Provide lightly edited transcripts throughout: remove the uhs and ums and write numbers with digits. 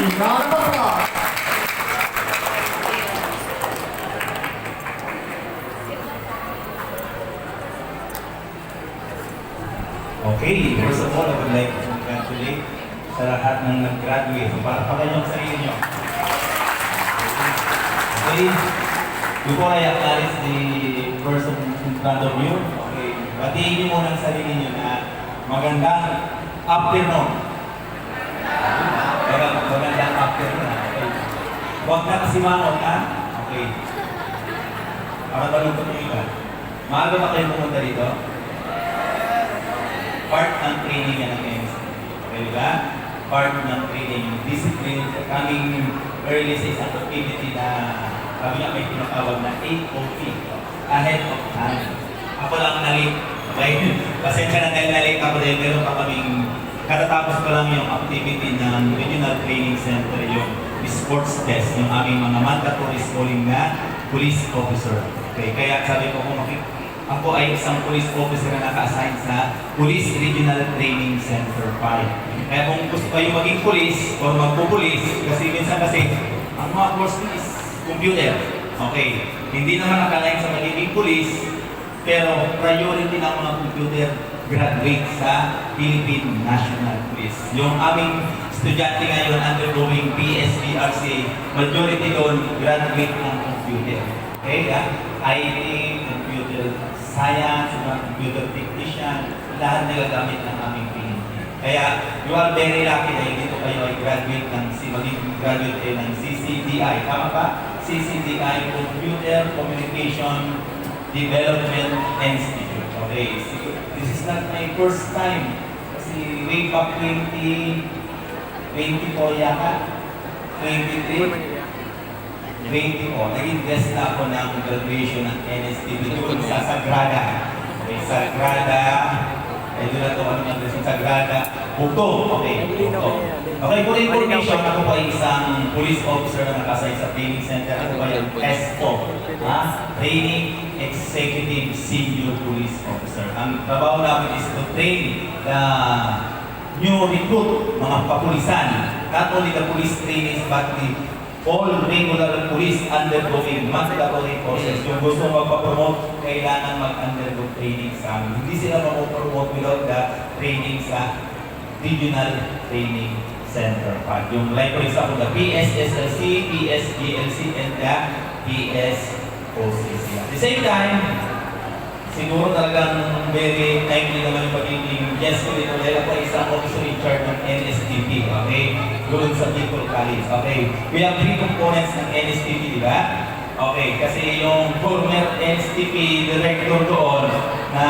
Round of applause. Okay, first of all, I would like to congratulate sa lahat ng nag-graduate. So, para pakanyong sarili nyo. Okay, before I acknowledge the person in front of you, okay, batiin nyo muna ang sarili nyo na magandang afternoon. Magandang afternoon. Okay. Huwag na kasi mangot, ha? Okay. Para balungkot nyo iba. Maaga ba kayo pumunta dito? Part ng training yan ng MSC. Okay ba? Part ng training, discipline, coming early sa isang activity na kami nga may tinatawag na AOP, ahead of time. Ako lang nalit, okay? Pasensya na dahil nalit ako dahil meron pa kaming katatapos ko lang yung activity ng Regional Training Center, yung sports test, yung aming mga mandatory schooling na police officer. Okay, kaya sabi ko kung ako ay isang police officer na naka-assign sa Police Regional Training Center 5. Kaya kung gusto kayo maging police o magpo-police, kasi minsan kasi, ang mga course is computer. Okay, hindi naman nakalain sa magiging police, pero priority ng mga computer graduate sa Philippine National Police. Yung aming estudyante ngayon undergoing PSBRC, majority doon graduate ng computer. Okay, IT, computer science, mga computer technician, lahat nagagamit ng aming PNP. Kaya, you are very lucky dahil dito kayo ay graduate ng, magiging graduate kayo ng CCDI. Tama ba? CCDI, Computer Communication Development Institute. Okay, this is not my first time. Kasi way back 2024 yata, 23, 20 naging guest na ako ng graduation ng NSTP doon sa Sagrada. Okay, Sagrada, doon na ito, ano yung graduation? Sagrada, Bugtong. Okay, Bugtong. Okay, for information, ako po ay isang police officer na nakasay sa training center. Ako ba yung ESCO, Training Executive Senior Police Officer. Ang trabaho namin is to train the new recruit, mga kapulisan. Not only the police trainees, but the all regular police undergoing mandatory courses. Kung gusto magpa-promote, kailangan mag-undergo training sa amin. Hindi sila mag-promote without the training sa Regional Training Center 5. Yung like for example, the PSSLC, PSGLC, and the PSOCC. At the same time, siguro talagang very timely naman yung pagiging guest ko dito dahil ako isang officer in charge ng NSTP, okay? Doon sa Bicol College, okay? We have 3 components ng NSTP, di ba? Okay, kasi yung former NSTP director doon na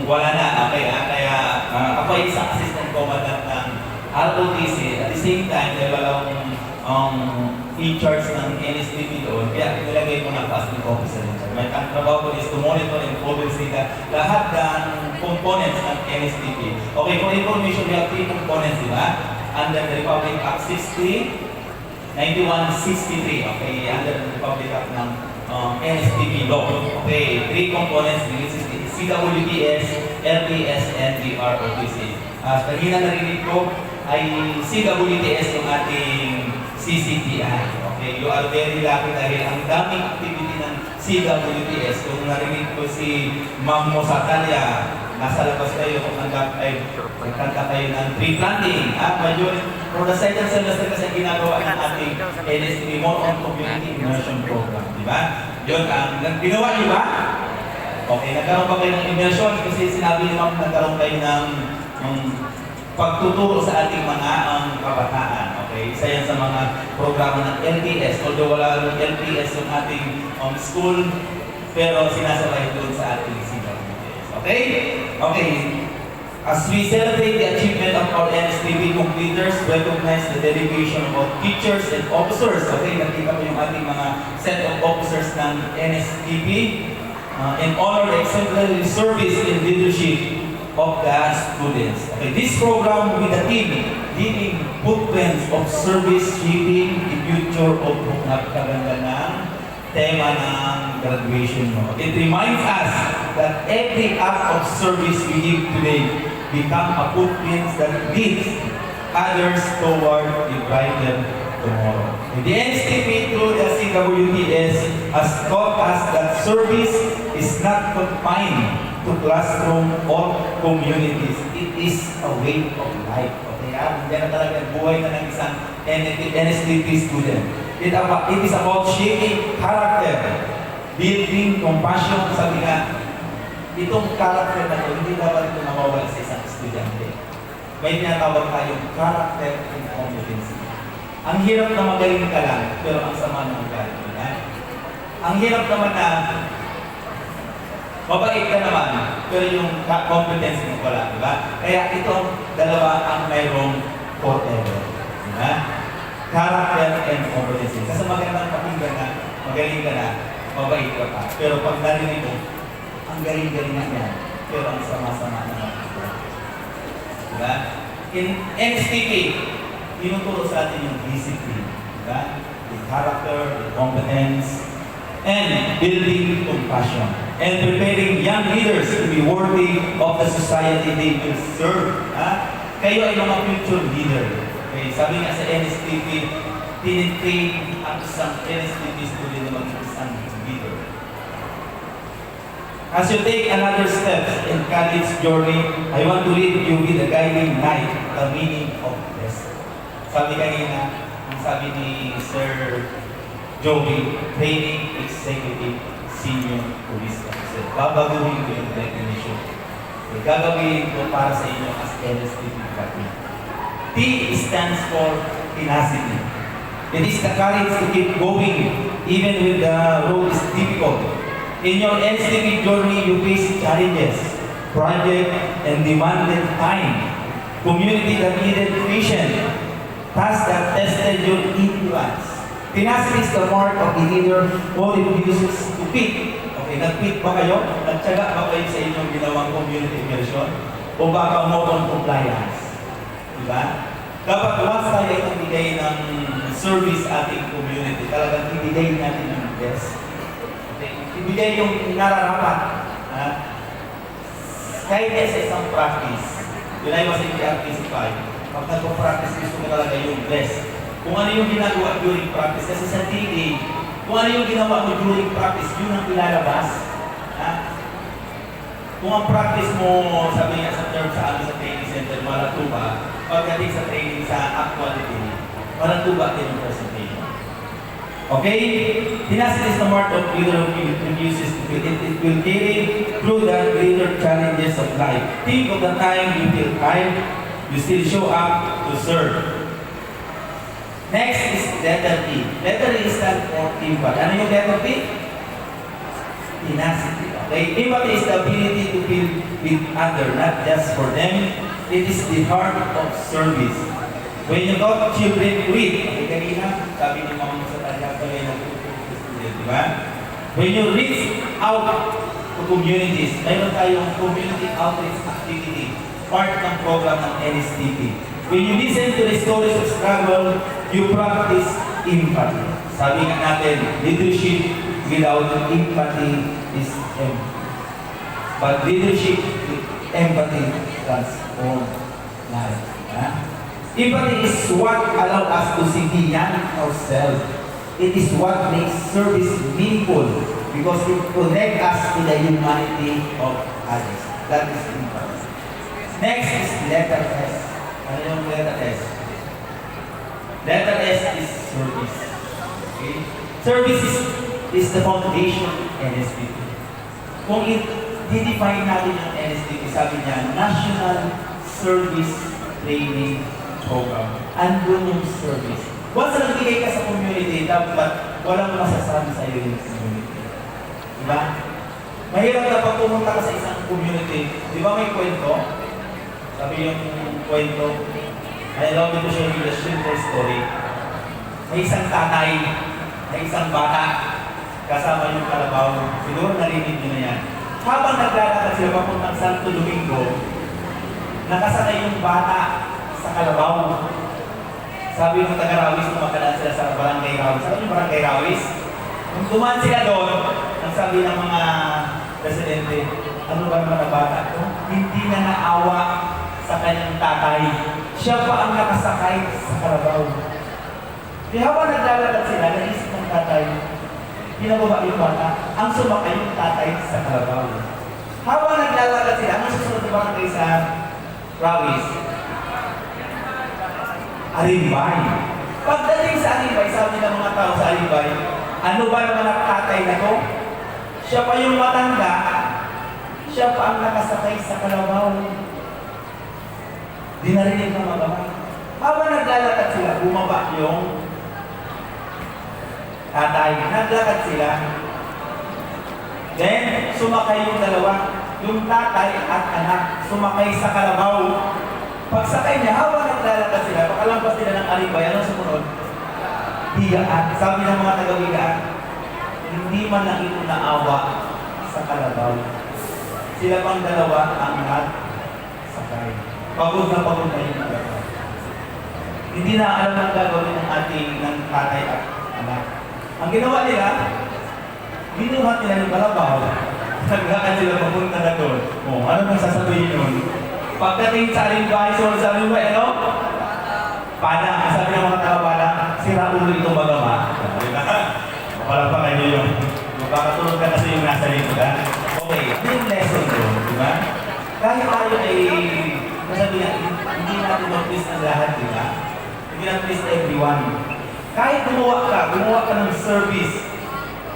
wala na, okay? Kaya ako ay isang assistant commandant ng ROTC. At the same time, dahil walang in-charge ng NSTP doon, kaya nilagay ko na as the officer in charge. May trabaho ko is to monitor and oversee lahat ng components ng NSTP. Okay, for information, we have 3 components, di ba? Under the Republic Act 9163, okay, under the Republic Act ng NSTP law. Okay, 3 components, this is CWPS, LPS, and the ROTC. Kanina narinig ko ay CWPS yung ating CCTI. Okay, you are very lucky dahil ang daming activity ng CWPS. Kung narinig ko si Ma'am Mosatalia, nasa labas kayo kung nagkanta kayo ng tree planting. Majority, for the second semester kasi ginagawa ng ating NSTP, more on community immersion program. Di ba? Yun ang ginawa, di ba? Okay, nagkaroon pa kayo ng immersion kasi sinabi naman nagkaroon kayo ng pagtuturo sa ating mga kabataan. Okay, isa yan sa mga programa ng LPS. Although wala ng LPS yung ating school, pero sinasabay doon sa ating CWPS. Okay? Okay. As we celebrate the achievement of our NSTP completers, recognize the dedication of teachers and officers. Okay, nakita mo yung ating mga set of officers ng NSTP and honor the exemplary service and leadership of the students. Okay, this program with the team leading footprints of service shaping the future of napakaganda ng tema ng graduation mo. It reminds us that every act of service we give today become a footprint that leads others toward a brighter tomorrow. The NSTP through the CWTS has taught us that service is not confined to classroom or communities. It is a way of life. Okay, yan na talaga buhay na ng isang NSTP student. It is about shaping character, building compassion. Sabi nga, itong character na ito, hindi dapat ito mawawala sa isang estudyante. May tinatawag tayong character and competency. Ang hirap na magaling ka lang, pero ang sama ng ugali. Ang hirap naman na mabait ka naman, pero yung competence mo wala, di ba? Kaya itong dalawa ang mayroong forever. Di ba? Character and competency. Kasi magandang pakinggan na, magaling ka na, mabait ka pa. Pero pag narinig mo, ang galing-galing na yan, pero ang sama-sama na natin. Di ba? In NSTP, tinuturo sa atin yung discipline. Di ba? The character, the competence, and building compassion, and preparing young leaders to be worthy of the society they will serve. Kayo ay mga future leader. Okay, sabi nga sa NSTP, tinitrain ang isang NSTP student na maging isang leader. As you take another step in college journey, I want to leave you with a guiding light, the meaning of blessing. Sabi kanina, ang sabi ni Sir Joey, Training Executive Senior Police Officer. Babaguhin ko yung definition. Gagawin ko para sa inyo as NSTP department. T stands for tenacity. It is the courage to keep going even when the road is difficult. In your NSTP journey, you face challenges, project, and demanded time, community that needed patience, tasks that tested your endurance. Tenacity is the mark of a leader who refuses to quit. Okay, nag-quit ba kayo? Nagtsaga ba kayo sa inyong ginawang community immersion? O baka more on compliance? Diba? Dapat once tayo itong bigay ng service ating community, talagang ibigay natin ang best. Okay? Ibigay yung nararapat. Kahit sa isang practice, when I was in the RTC5, pag nagpo-practice, gusto ko talaga yung best. Kung ano yung ginagawa during practice, kasi sa TA, kung ano yung ginawa mo during practice, yun ang ilalabas. Kung ang practice mo, sabi nga sa term sa amin sa training center, malatuba, pagdating sa training sa actuality, malatuba din yung presentation. Okay? Tenacity is the mark of leader who produces. It will carry through the greater challenges of life. Think of the time you feel tired, you still show up to serve. Next is letter T. Letter E stands for empathy. Ano yung letter T? Tenacity. Okay? Empathy is the ability to feel with others, not just for them. It is the heart of service. When you taught children read, okay, kanina, sabi ni Mama sa talyag pala yung student, di ba? When you reach out to communities, mayroon tayong community outreach activity, part ng program ng NSTP. When you listen to the stories of struggle, you practice empathy. Sabi nga natin, leadership without empathy is empty. But leadership with empathy transforms life. Empathy is what allows us to see beyond ourselves. It is what makes service meaningful because it connects us to the humanity of others. That is empathy. Next is letter S. Ano yung letter S? Letter S is service. Okay? Service is the foundation of NSTP. Kung i-define natin yung NSTP, sabi niya, National Service Training Program. Andun yung service. Once na nagbigay ka sa community, dapat walang masasabi sa iyo yung community. Diba? Mahirap na pag pumunta ka sa isang community, di ba may kwento? Sabi yung kwento, I love to show you the simple story. May isang tatay, may isang bata, kasama yung kalabaw. Siguro narinig nyo na yan. Habang naglalakad sila papuntang Santo Domingo, nakasakay yung bata sa kalabaw. Sabi ng taga-Rawis, tumakadaan sila sa Barangay Rawis. Sabi yung Barangay Rawis? Nung dumaan sila doon, ang sabi ng mga residente, ano ba naman ang bata ko? Hindi na naawa sa kanyang tatay. Siya pa ang nakasakay sa kalabaw. Di habang naglalakad sila, naisip ng tatay, pinababa yung bata, ang sumakay yung tatay sa kalabaw. Habang naglalakad sila, ang susunod na barangay sa Rawis, Alimbay. Pagdating sa Alimbay, sabi ng mga tao sa Alimbay, ano ba naman ang tatay na to? Siya pa yung matanda, siya pa ang nakasakay sa kalabaw. Di narinig ng mag-ama. Habang naglalakad sila, bumaba yung tatay. Naglakad sila. Then, sumakay yung dalawa. Yung tatay at anak, sumakay sa kalabaw. Pagsakay niya, habang naglalakad sila, pakalampas nila ng Alimbay, anong sumunod? Higaan. Sabi ng mga taga-higaan, hindi man lang ito naawa sa kalabaw. Sila pang dalawa ang nagsakay. Pagod na yung kalabaw. Hindi na alam ang gagawin ng ating ng tatay at anak. Ang ginawa nila, binuhat nila yung kalabaw. Naglakad sila papunta na doon. O, ano nang sasabihin nun? Pagdating sa Alimbay, sa Alimbay, ano? Padang. Sabi ng mga taga-padang, sira ulo itong magama. Wala pa kayo yung magkakatulog ka kasi yung nasa lito ka. Okay, ito yung lesson doon, di ba? Kahit tayo ay, masabi na, hindi natin mag-please ng lahat, di ba? Hindi natin please everyone. Kahit gumawa ka ng service,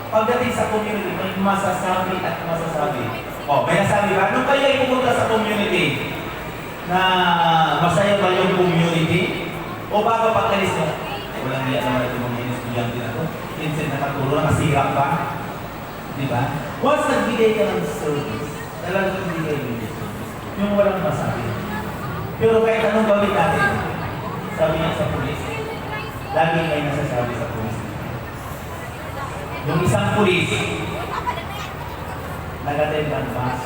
pagdating sa community, may masasabi at masasabi. O, may nasabi ba? Nung kayo ay pumunta sa community, na masaya ba yung community? O bago pagkalis mo, walang hiya naman ito mga estudyante na ito. Minsan nakatulong, nakasira pa. Di ba? Once nagbigay ka ng service, talagang nagbigay mo yung service. Yung walang masabi. Pero kahit anong gawin natin, sabi niya sa pulis, lagi may nasasabi sa pulis. Yung isang pulis, nag-attend ng mass.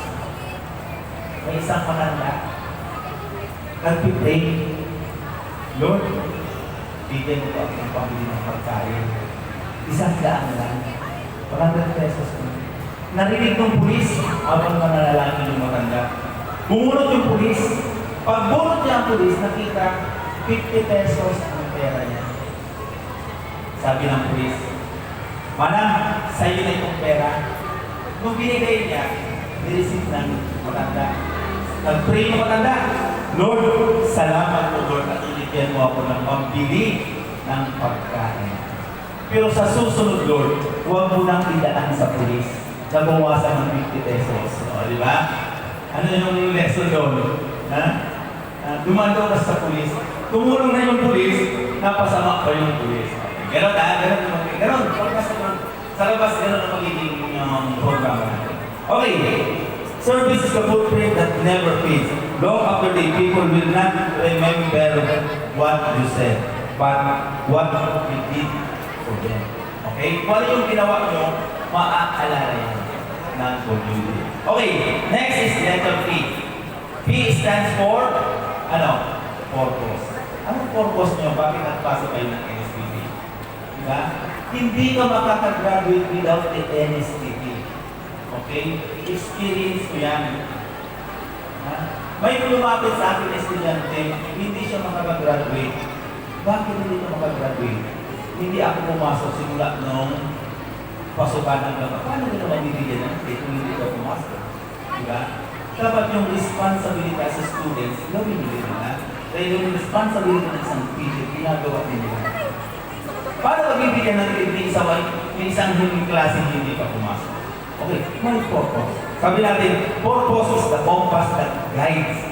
May isang matanda, nag-pray, Lord, bigyan mo ako ng pambili ng pagkain. Isang daan lang. 100 pesos ko. Narinig ng pulis, habang mananalangin yung matanda. Bumunot yung pulis. Pagbunot niya ang pulis, nakita 50 pesos ang pera niya. Sabi ng pulis, Manang, sa'yo na itong pera. Nung binigay niya, nireceive ng matanda. Nag-pray ng matanda, Lord, salamat po Lord at iligyan mo ako ng pambili ng pagkain. Pero sa susunod Lord, huwag mo nang idaan sa pulis na bawasan ng 50 pesos. O, di ba? Ano yung lesson doon? Ha? Dumando ka sa pulis. Tumulong na yung pulis, napasama pa yung pulis. Ganon ha? Ganon. Sa labas, ganon ang magiging program natin. Okay. Service is the footprint that never fades. Long after the people will not remember what you said, but what you did for them. Okay? Kung ano yung ginawa nyo, maaalala yan ng community. Okay, next is letter P. P stands for, ano? Purpose. Anong purpose nyo? Bakit nagpasa kayo ng NSTP? Diba? Hindi ka makakagraduate without the NSTP. Okay? Experience ko yan. Ha? May lumapit sa akin estudyante, hindi siya makakagraduate. Bakit hindi ka makagraduate? Hindi ako pumasok simula nung pasukan ng gaba. Paano nila mabibigyan ng state kung hindi ka pumasok? Diba? Dapat yung responsibility sa students, gawin nila nila. Dahil yung responsibility ng isang teacher, ginagawa din nila. Paano mabibigyan ng grade ng isang huling klase hindi ka pumasok? Okay, may purpose. Sabi natin, purpose is the compass that guides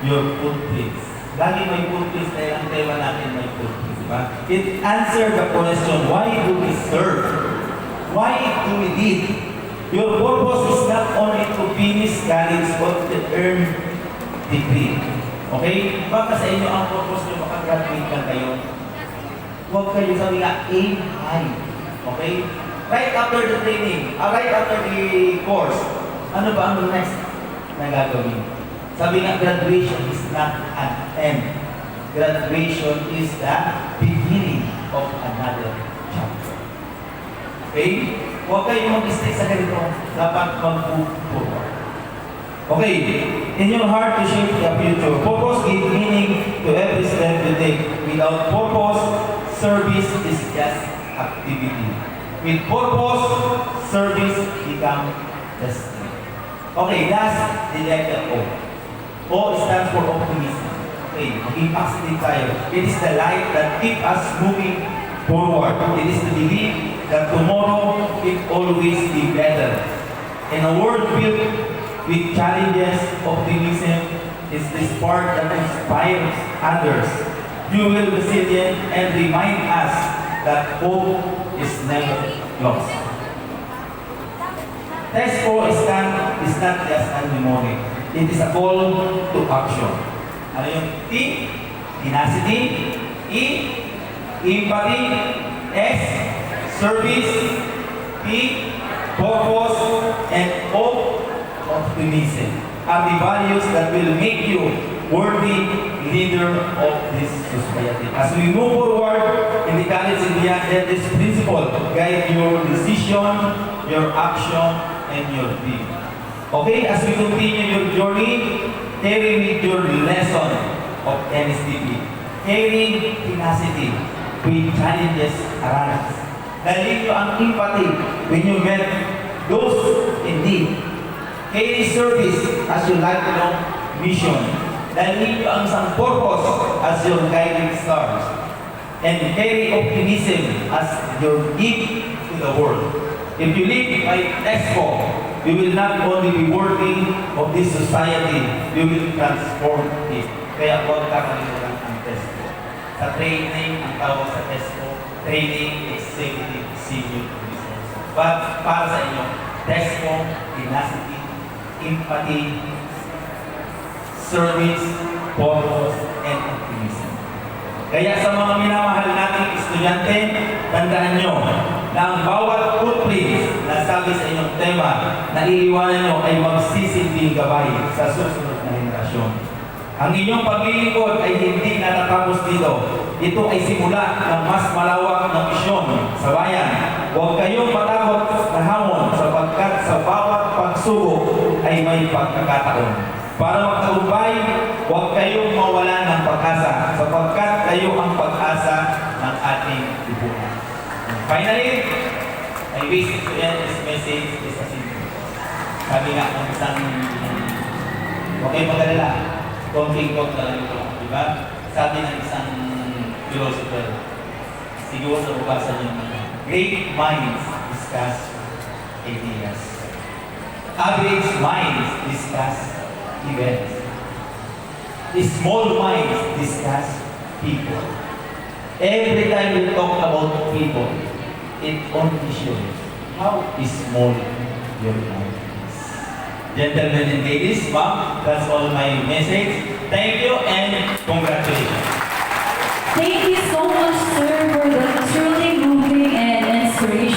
your footprints. Lagi may footprints dahil ang tema natin may footprints, diba? It answers the question, why do we serve? Why do we live? Your purpose is not only to finish college or to earn degree. Okay? Baka sa inyo ang purpose nyo, makagraduate lang kayo. Huwag kayo sabi nga, aim high. Okay? Right after the training, right after the course, ano ba ang next na gagawin? Sabi nga, graduation is not an end. Graduation is the beginning of another chapter. Okay? Huwag kayong mag-stay sa ganito. Dapat mag-move forward. Okay, in your heart to shape the future. Purpose gives meaning to every step you take. Without purpose, service is just activity. With purpose, service becomes destiny. Okay, that's the letter O. O stands for optimism. Okay, maging positive tayo. It is the light that keeps us moving forward. It is the belief that tomorrow will always be better. In a world filled with challenges, optimism is the spark that inspires others. You will resilient and remind us that hope is never lost. TESCO is not just a mnemonic. It is a call to action. Ano yung T? Tenacity. E? Empathy. S? Service. P? Purpose. And O? Optimism. Are the values that will make you worthy leader of this society. As we move forward in the college and beyond, let this principle guide your decision, your action, and your dream. Okay, as we continue your journey, carry with your lesson of NSTP. Carry tenacity with challenges around us. Dahil ang empathy when you met those in need. Carry service as your lifelong mission. Dahil ang isang purpose as your guiding stars. And carry optimism as your gift to the world. If you live by TESCO, you will not only be worthy of this society, you will transform it. Kaya huwag kakalimutan ang TESCO. Sa training, ang tawag sa TESCO, Training Executive Senior Resource. But para sa inyo, TESCO, tenacity, empathy, service, purpose, and optimism. Kaya sa mga minamahal nating estudyante, tandaan nyo na ang bawat footprint na sabi sa inyong tema na iiwanan nyo ay magsisilbing gabay sa susunod na henerasyon. Ang inyong paglilingkod ay hindi natatapos dito. Ito ay simula ng mas malawak na misyon sa bayan. Huwag kayong matakot na hamon sapagkat sa bawat pagsubok ay may pagkakataon. Para magtagumpay, huwag kayong mawalan ng pag-asa sapagkat kayo ang pag-asa ng ating lipunan. Finally, my wish to end this message is as simple. Sabi nga ng isang, okay magalala, konting quote na lang ito, di ba? Sabi ng isang philosopher, siguro sa bukasa niyo, great minds discuss ideas. Average minds discuss events. Small minds discuss people. Every time we talk about people, it only shows how small your mind is. Gentlemen and ladies, ma'am, that's all my message. Thank you and congratulations. Thank